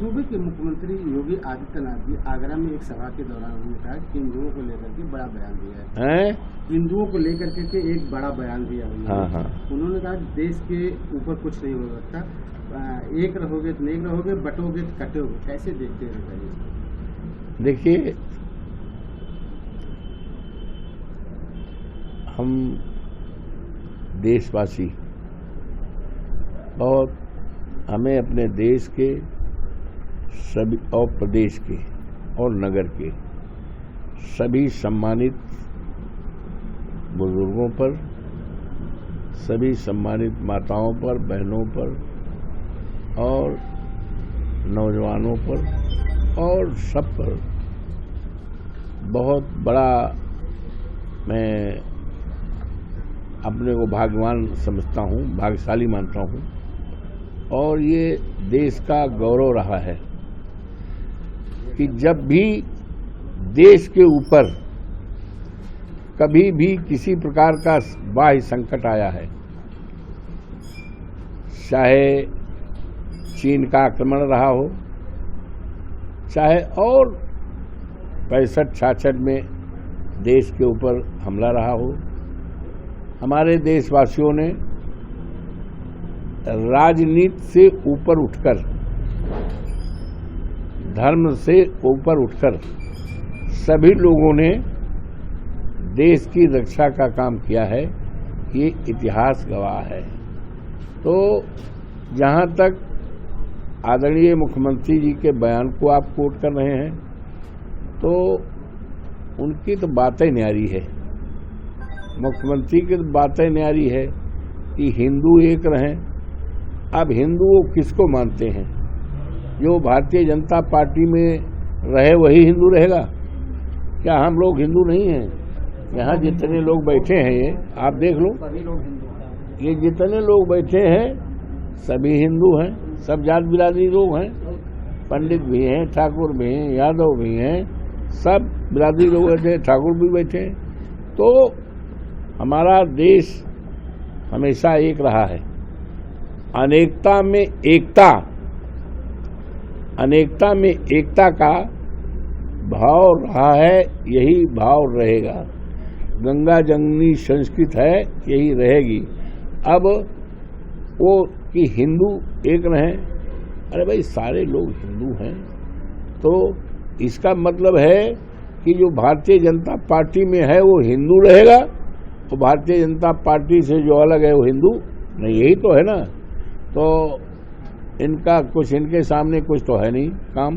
सूबे के मुख्यमंत्री योगी आदित्यनाथ जी आगरा में एक सभा के दौरान उन्होंने कहा कि हिंदुओं को लेकर के बड़ा बयान दिया है। हिंदुओं को लेकर के एक बड़ा बयान दिया है। उन्होंने कहा देश के ऊपर कुछ नहीं हो सकता, एक रहोगे तो नेक रहोगे, बटोगे तो कटोगे। कैसे देखते हैं बताइए। देखिए, हम देशवासी बहुत, हमें अपने देश के सभी और प्रदेश के और नगर के सभी सम्मानित बुजुर्गों पर, सभी सम्मानित माताओं पर, बहनों पर और नौजवानों पर और सब पर बहुत बड़ा मैं अपने को भाग्यवान समझता हूँ, भाग्यशाली मानता हूँ। और ये देश का गौरव रहा है कि जब भी देश के ऊपर कभी भी किसी प्रकार का बाह्य संकट आया है, चाहे चीन का आक्रमण रहा हो, चाहे और 65-66 में देश के ऊपर हमला रहा हो, हमारे देशवासियों ने राजनीति से ऊपर उठकर, धर्म से ऊपर उठकर सभी लोगों ने देश की रक्षा का काम किया है। ये इतिहास गवाह है। तो जहाँ तक आदरणीय मुख्यमंत्री जी के बयान को आप कोट कर रहे हैं, तो उनकी तो बातें न्यारी है। मुख्यमंत्री की तो बातें न्यारी है कि हिंदू एक रहें। अब हिंदू वो किसको मानते हैं? जो भारतीय जनता पार्टी में रहे वही हिंदू रहेगा? क्या हम लोग हिंदू नहीं हैं? यहाँ जितने लोग बैठे हैं, ये आप देख लो, ये जितने लोग बैठे हैं सभी हिंदू हैं, सब जात बिरादरी लोग हैं। पंडित भी हैं, ठाकुर भी हैं, यादव भी हैं, सब बिरादरी लोग बैठे, ठाकुर भी बैठे हैं। तो हमारा देश हमेशा एक रहा है। अनेकता में एकता, अनेकता में एकता का भाव रहा है, यही भाव रहेगा। गंगा जमुनी संस्कृत है, यही रहेगी। अब वो कि हिंदू एक रहें, अरे भाई सारे लोग हिंदू हैं, तो इसका मतलब है कि जो भारतीय जनता पार्टी में है वो हिंदू रहेगा, और भारतीय जनता पार्टी से जो अलग है वो हिंदू नहीं। यही तो है ना। तो इनका कुछ, इनके सामने कुछ तो है नहीं काम,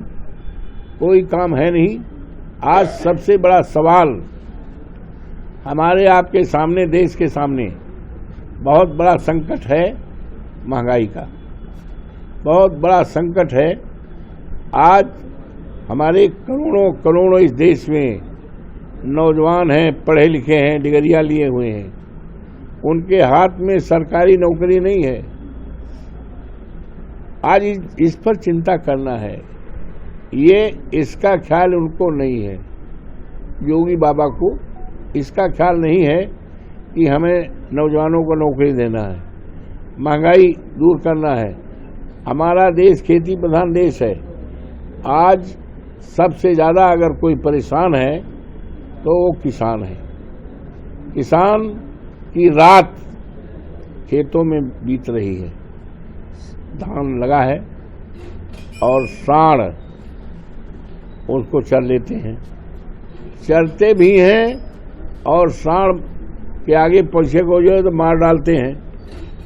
कोई काम है नहीं। आज सबसे बड़ा सवाल हमारे आपके सामने, देश के सामने बहुत बड़ा संकट है महंगाई का, बहुत बड़ा संकट है। आज हमारे करोड़ों करोड़ों इस देश में नौजवान हैं, पढ़े लिखे हैं, डिग्रियां लिए हुए हैं, उनके हाथ में सरकारी नौकरी नहीं है। आज इस पर चिंता करना है, ये इसका ख्याल उनको नहीं है। योगी बाबा को इसका ख्याल नहीं है कि हमें नौजवानों को नौकरी देना है, महंगाई दूर करना है। हमारा देश खेती प्रधान देश है। आज सबसे ज़्यादा अगर कोई परेशान है तो वो किसान है। किसान की रात खेतों में बीत रही है, धान लगा है और सांड उसको चर लेते हैं, चरते भी हैं और सांड के आगे पीछे को जो है तो मार डालते हैं।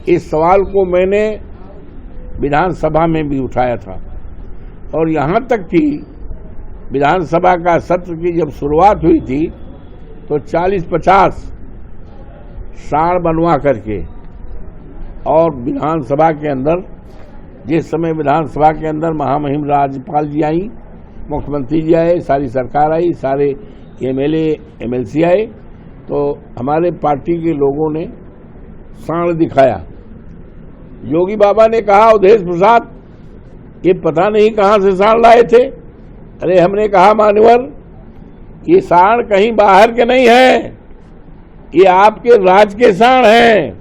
इस सवाल को मैंने विधानसभा में भी उठाया था, और यहाँ तक कि विधानसभा का सत्र की जब शुरुआत हुई थी तो 40-50 सांड बनवा करके, और विधानसभा के अंदर, जिस समय विधानसभा के अंदर महामहिम राज्यपाल जी आई, मुख्यमंत्री जी आए, सारी सरकार आई, सारे एमएलए एमएलसी आए, तो हमारे पार्टी के लोगों ने सांड दिखाया। योगी बाबा ने कहा, अवधेश प्रसाद ये पता नहीं कहां से सांड लाए थे। अरे हमने कहा, मान्यवर ये सांड कहीं बाहर के नहीं है, ये आपके राज्य के सांड हैं,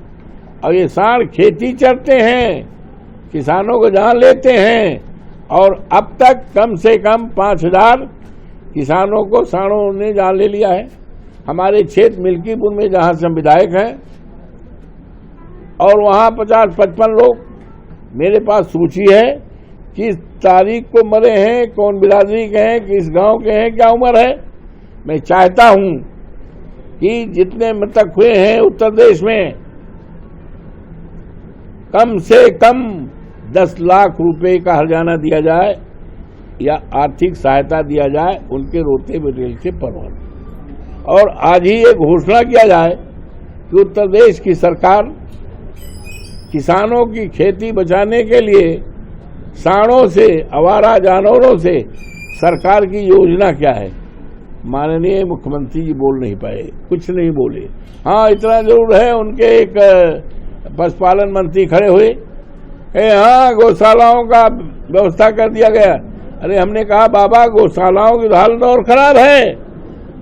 और ये सांड खेती चरते हैं, किसानों को जान लेते हैं, और अब तक कम से कम 5000 किसानों को सांडों ने जान ले लिया है। हमारे क्षेत्र मिल्कीपुर में जहां से हम विधायक हैं, और वहां 50-55 लोग, मेरे पास सूची है किस तारीख को मरे हैं, कौन बिरादरी के हैं, किस गांव के हैं, क्या उम्र है। मैं चाहता हूं कि जितने मृतक हुए हैं उत्तर प्रदेश में, कम से कम 10 लाख रुपए का हर्जाना दिया जाए या आर्थिक सहायता दिया जाए उनके रोते मटेरियल के परवान। और आज ही एक घोषणा किया जाए कि उत्तर प्रदेश की सरकार किसानों की खेती बचाने के लिए सांडों से, आवारा जानवरों से सरकार की योजना क्या है। माननीय मुख्यमंत्री जी बोल नहीं पाए, कुछ नहीं बोले। हाँ, इतना जरूर है, उनके एक पशुपालन मंत्री खड़े हुए, हाँ गौशालाओं का व्यवस्था कर दिया गया। अरे हमने कहा बाबा, गौशालाओं की हालत और खराब है।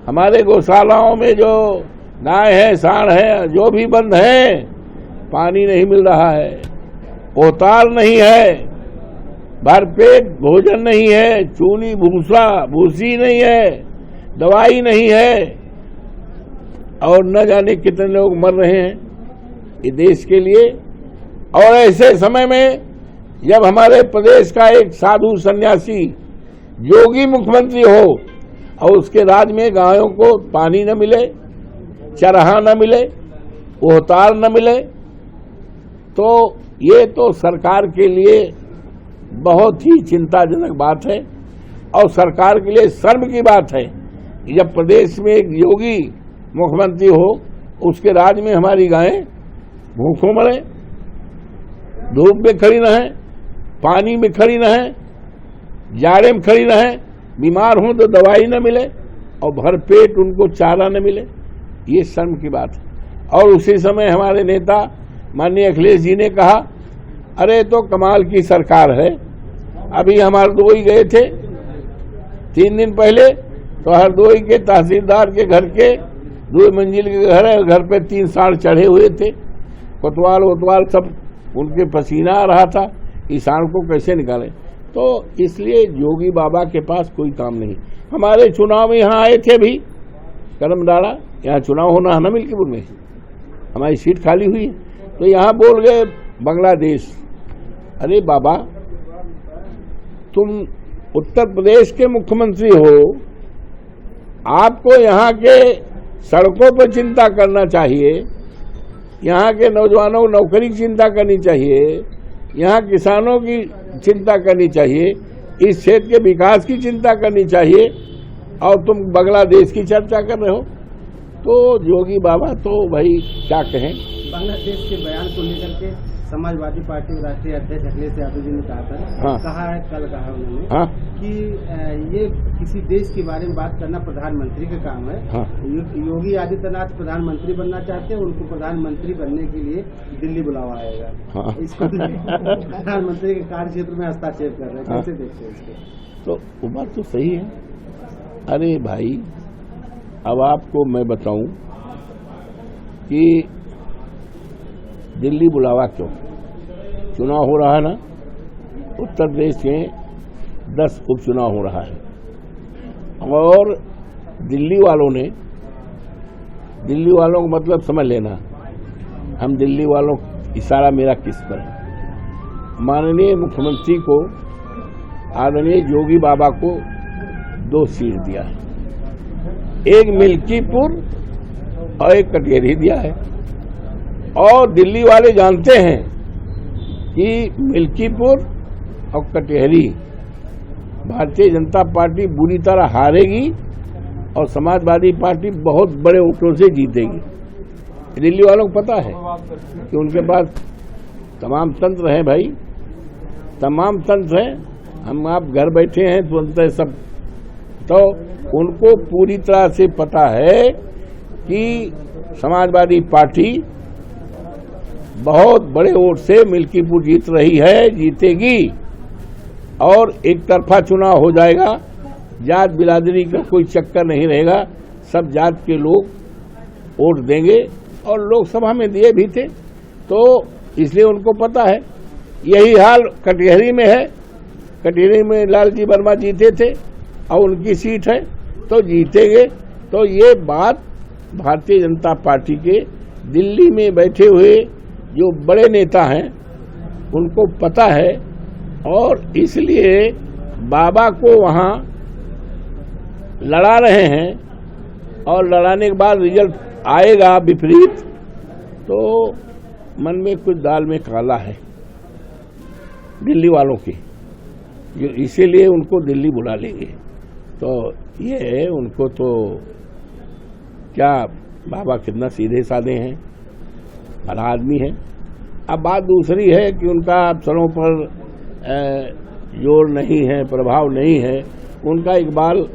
हमारे गौशालाओं में जो गाय है, सांड है, जो भी बंद है, पानी नहीं मिल रहा है, पोताल नहीं है, भरपेट भोजन नहीं है, चूनी भूसी नहीं है, दवाई नहीं है, और न जाने कितने लोग मर रहे हैं ये देश के लिए। और ऐसे समय में जब हमारे प्रदेश का एक साधु सन्यासी योगी मुख्यमंत्री हो और उसके राज में गायों को पानी न मिले, चरहा न मिले, ओहताल न मिले, तो ये तो सरकार के लिए बहुत ही चिंताजनक बात है। और सरकार के लिए शर्म की बात है कि जब प्रदेश में एक योगी मुख्यमंत्री हो, उसके राज में हमारी गायें भूखों मरे, धूप में खड़ी रहें, पानी में खड़ी रहें, जाड़े में खड़ी रहें, बीमार हों तो दवाई न मिले और भरपेट उनको चारा न मिले, ये शर्म की बात है। और उसी समय हमारे नेता माननीय अखिलेश जी ने कहा, अरे तो कमाल की सरकार है। अभी हम हरदोई गए थे 3 दिन पहले, तो हरदोई के तहसीलदार के घर के 2 मंजिल के घर है, घर पे 3 सांड चढ़े हुए थे, कोतवाल सब उनके पसीना आ रहा था, इस सांड को कैसे निकालें। तो इसलिए योगी बाबा के पास कोई काम नहीं। हमारे चुनाव में यहाँ आए थे, भी कदम डाला, यहाँ चुनाव होना है ना मिल्कीपुर में, हमारी सीट खाली हुई है, तो यहाँ बोल गए बांग्लादेश। अरे बाबा, तुम उत्तर प्रदेश के मुख्यमंत्री हो, आपको यहाँ के सड़कों पर चिंता करना चाहिए, यहाँ के नौजवानों को नौकरी की चिंता करनी चाहिए, यहाँ किसानों की चिंता करनी चाहिए, इस क्षेत्र के विकास की चिंता करनी चाहिए, और तुम बांग्लादेश की चर्चा कर रहे हो। तो योगी बाबा तो भाई क्या कहें। बांग्लादेश के बयान को लेकर के समाजवादी पार्टी के राष्ट्रीय अध्यक्ष अखिलेश यादव जी ने कहा था, हाँ। कहा है, कल कहा उन्होंने, हाँ। कि ये किसी देश के बारे में बात करना प्रधानमंत्री का काम है। हाँ। योगी आदित्यनाथ प्रधानमंत्री बनना चाहते हैं, उनको प्रधानमंत्री बनने के लिए दिल्ली बुलावा आएगा। हाँ। इसको प्रधानमंत्री के कार्य क्षेत्र में हस्तक्षेप कर रहे हैं, कैसे देखते हैं इसको? तो वो बात तो सही है। अरे भाई, अब आपको मैं बताऊं कि दिल्ली बुलावा क्यों? चुनाव हो रहा है ना, उत्तर प्रदेश में 10 उपचुनाव हो रहा है, और दिल्ली वालों को मतलब समझ लेना, हम दिल्ली वालों इशारा मेरा किस पर है। माननीय मुख्यमंत्री को, आदरणीय योगी बाबा को 2 सीट दिया है, एक मिल्कीपुर और एक कटिहार दिया है। और दिल्ली वाले जानते हैं कि मिल्कीपुर और कटिहार भारतीय जनता पार्टी बुरी तरह हारेगी और समाजवादी पार्टी बहुत बड़े वोटों से जीतेगी। दिल्ली वालों को पता है कि उनके पास तमाम तंत्र हैं भाई, तमाम तंत्र हैं। हम आप घर बैठे हैं तो सब, तो उनको पूरी तरह से पता है कि समाजवादी पार्टी बहुत बड़े वोट से मिल्कीपुर जीत रही है, जीतेगी, और एक तरफा चुनाव हो जाएगा। जात बिरादरी का कोई चक्कर नहीं रहेगा, सब जात के लोग वोट देंगे, और लोकसभा में दिए भी थे। तो इसलिए उनको पता है यही हाल कटिहार में है। कटिहार में लालजी वर्मा जीते थे और उनकी सीट है तो जीतेंगे। तो ये बात भारतीय जनता पार्टी के दिल्ली में बैठे हुए जो बड़े नेता हैं उनको पता है और इसलिए बाबा को वहाँ लड़ा रहे हैं और लड़ाने के बाद रिजल्ट आएगा विपरीत तो मन में कुछ दाल में काला है दिल्ली वालों की, जो इसीलिए उनको दिल्ली बुला लेंगे। तो ये है, उनको तो क्या बाबा कितना सीधे साधे हैं, भला आदमी है। अब बात दूसरी है कि उनका अफसरों पर जोर नहीं है, प्रभाव नहीं है, उनका इकबाल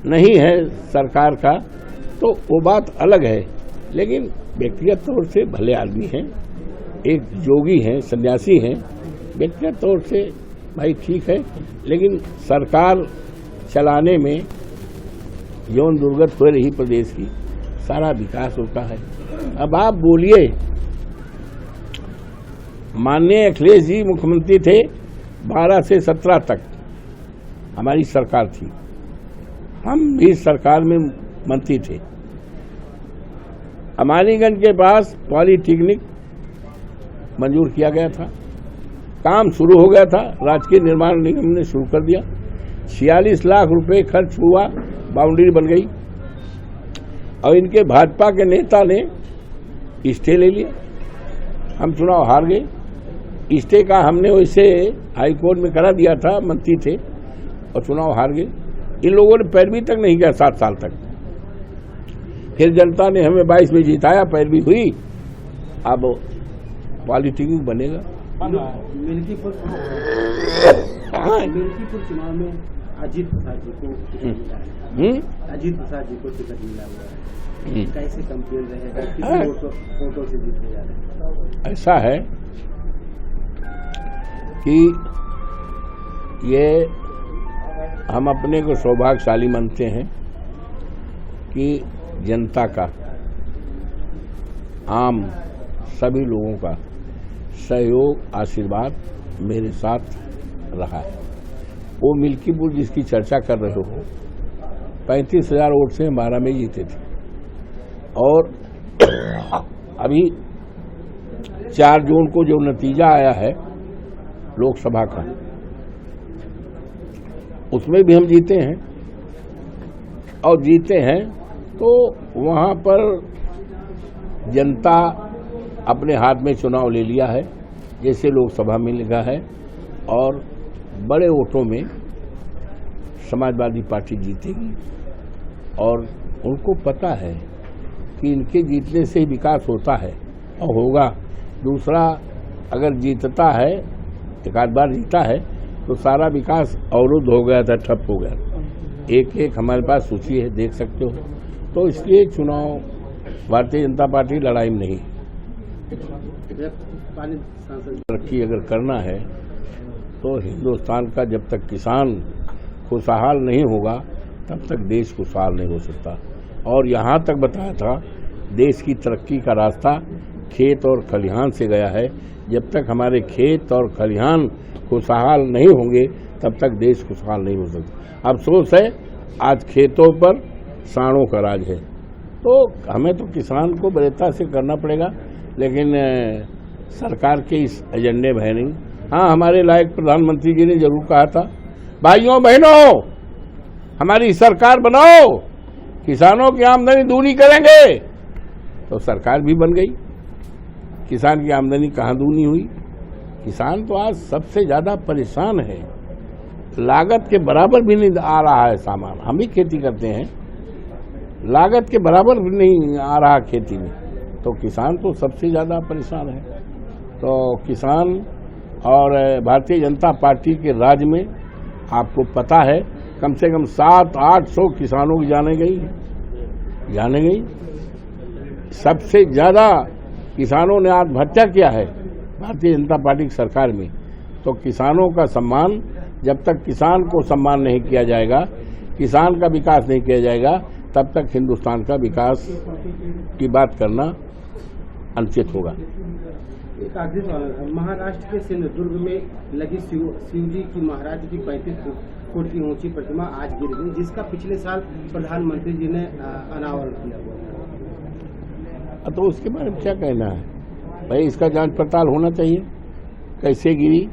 नहीं है सरकार का, तो वो बात अलग है। लेकिन व्यक्तिगत तौर से भले आदमी हैं, एक योगी हैं, सन्यासी हैं, व्यक्तिगत तौर से भाई ठीक है। लेकिन सरकार चलाने में यौन दुर्गत हो रही प्रदेश की, सारा विकास होता है। अब आप बोलिए, माननीय अखिलेश जी मुख्यमंत्री थे 12 से 17 तक हमारी सरकार थी, हम भी सरकार में मंत्री थे। अमानीगंज के पास पॉलीटेक्निक मंजूर किया गया था, काम शुरू हो गया था, राजकीय निर्माण निगम ने शुरू कर दिया, 46 लाख रुपए खर्च हुआ, बाउंड्री बन गई और इनके भाजपा के नेता ने स्टे ले लिया, हम चुनाव हार गए। स्टे का हमने वैसे हाईकोर्ट में करा दिया था, मंत्री थे और चुनाव हार गए। इन लोगों ने पैरवी तक नहीं किया 7 साल तक। फिर जनता ने हमें 22 में जिताया, पैरवी हुई, अब पॉलिटिक्स बनेगा। मिल्कीपुर चुनाव में अजीत प्रसाद जी को टिकट मिला है, अजीत प्रसाद जी को टिकट मिला हुआ है, कैसे कंपेयर रहेगा, कितने वोटों से जीते जा रहे हैं? ऐसा है कि ये हम अपने को सौभाग्यशाली मानते हैं कि जनता का, आम सभी लोगों का सहयोग, आशीर्वाद मेरे साथ रहा है। वो मिल्कीपुर जिसकी चर्चा कर रहे हो, 35,000 वोट से 12 में जीते थे और अभी 4 जून को जो नतीजा आया है लोकसभा का, उसमें भी हम जीते हैं और जीते हैं तो वहाँ पर जनता अपने हाथ में चुनाव ले लिया है, जैसे लोकसभा में लिखा है, और बड़े वोटों में समाजवादी पार्टी जीतेगी और उनको पता है कि इनके जीतने से ही विकास होता है और होगा। दूसरा, अगर जीतता है, एक आध बार जीता है तो सारा विकास अवरुद्ध हो गया था, ठप हो गया। एक एक हमारे पास सूची है, देख सकते हो। तो इसलिए चुनाव भारतीय जनता पार्टी लड़ाई में नहीं। तरक्की अगर करना है तो हिंदुस्तान का जब तक किसान खुशहाल नहीं होगा तब तक देश खुशहाल नहीं हो सकता। और यहाँ तक बताया था, देश की तरक्की का रास्ता खेत और खलिहान से गया है। जब तक हमारे खेत और खलिहान खुशहाल नहीं होंगे तब तक देश खुशहाल नहीं हो सकता। अफसोस है आज खेतों पर सांडों का राज है, तो हमें तो किसान को बड़ेता से करना पड़ेगा, लेकिन सरकार के इस एजेंडे में है नहीं। हाँ, हमारे लायक प्रधानमंत्री जी ने जरूर कहा था, भाइयों बहनों हमारी सरकार बनाओ, किसानों की आमदनी दूनी करेंगे। तो सरकार भी बन गई, किसान की आमदनी कहाँ दूनी हुई? किसान तो आज सबसे ज्यादा परेशान है, लागत के बराबर भी नहीं आ रहा है सामान। हम भी खेती करते हैं, लागत के बराबर भी नहीं आ रहा खेती में, तो किसान तो सबसे ज्यादा परेशान है। तो किसान और भारतीय जनता पार्टी के राज में आपको पता है कम से कम 700-800 किसानों की जाने गई। सबसे ज्यादा किसानों ने आत्महत्या किया है भारतीय जनता पार्टी की सरकार में। तो किसानों का सम्मान, जब तक किसान को सम्मान नहीं किया जाएगा, किसान का विकास नहीं किया जाएगा, तब तक हिंदुस्तान का विकास की बात करना अनुचित होगा। एक आखिरी सवाल, महाराष्ट्र के सिंधुदुर्ग में लगी शिव जी की महाराज की 35 फुट की ऊंची प्रतिमा आज गिर गई, जिसका पिछले साल प्रधानमंत्री जी ने अनावरण किया हुआ। तो उसके बारे में क्या कहना है भाई? इसका जांच पड़ताल होना चाहिए, कैसे गिरी,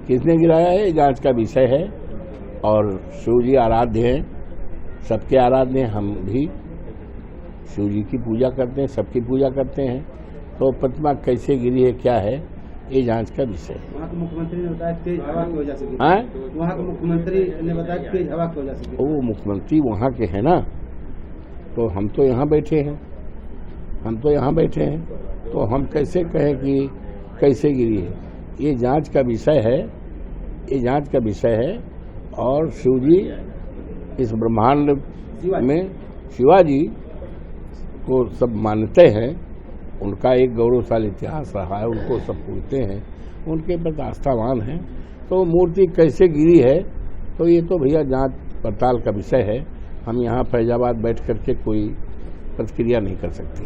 किसने गिराया है, जांच का विषय है। और शिव जी आराध्य हैं, सबके आराध्य हैं, हम भी शिव जी की पूजा करते हैं, सबकी पूजा करते हैं। तो प्रतिमा कैसे गिरी है, क्या है, ये जांच का विषय है। वहाँ के मुख्यमंत्री ने बताया तेज हवा की वजह से गिरी। वहाँ के मुख्यमंत्री ने बताया तेज हवा की वजह से गिरी। वो मुख्यमंत्री वहाँ के हैं ना, तो हम तो यहाँ बैठे हैं, तो हम कैसे कहें कि कैसे गिरी है? ये जांच का विषय है, और शिव जी इस ब्रह्मांड में शिवाजी को सब मानते हैं, उनका एक गौरवशाली इतिहास रहा है, उनको सब पूछते हैं, उनके प्रति आस्थावान हैं। तो मूर्ति कैसे गिरी है, तो ये तो भैया जांच पड़ताल का विषय है। हम यहाँ फैजाबाद बैठ करके कोई प्रतिक्रिया नहीं कर सकते।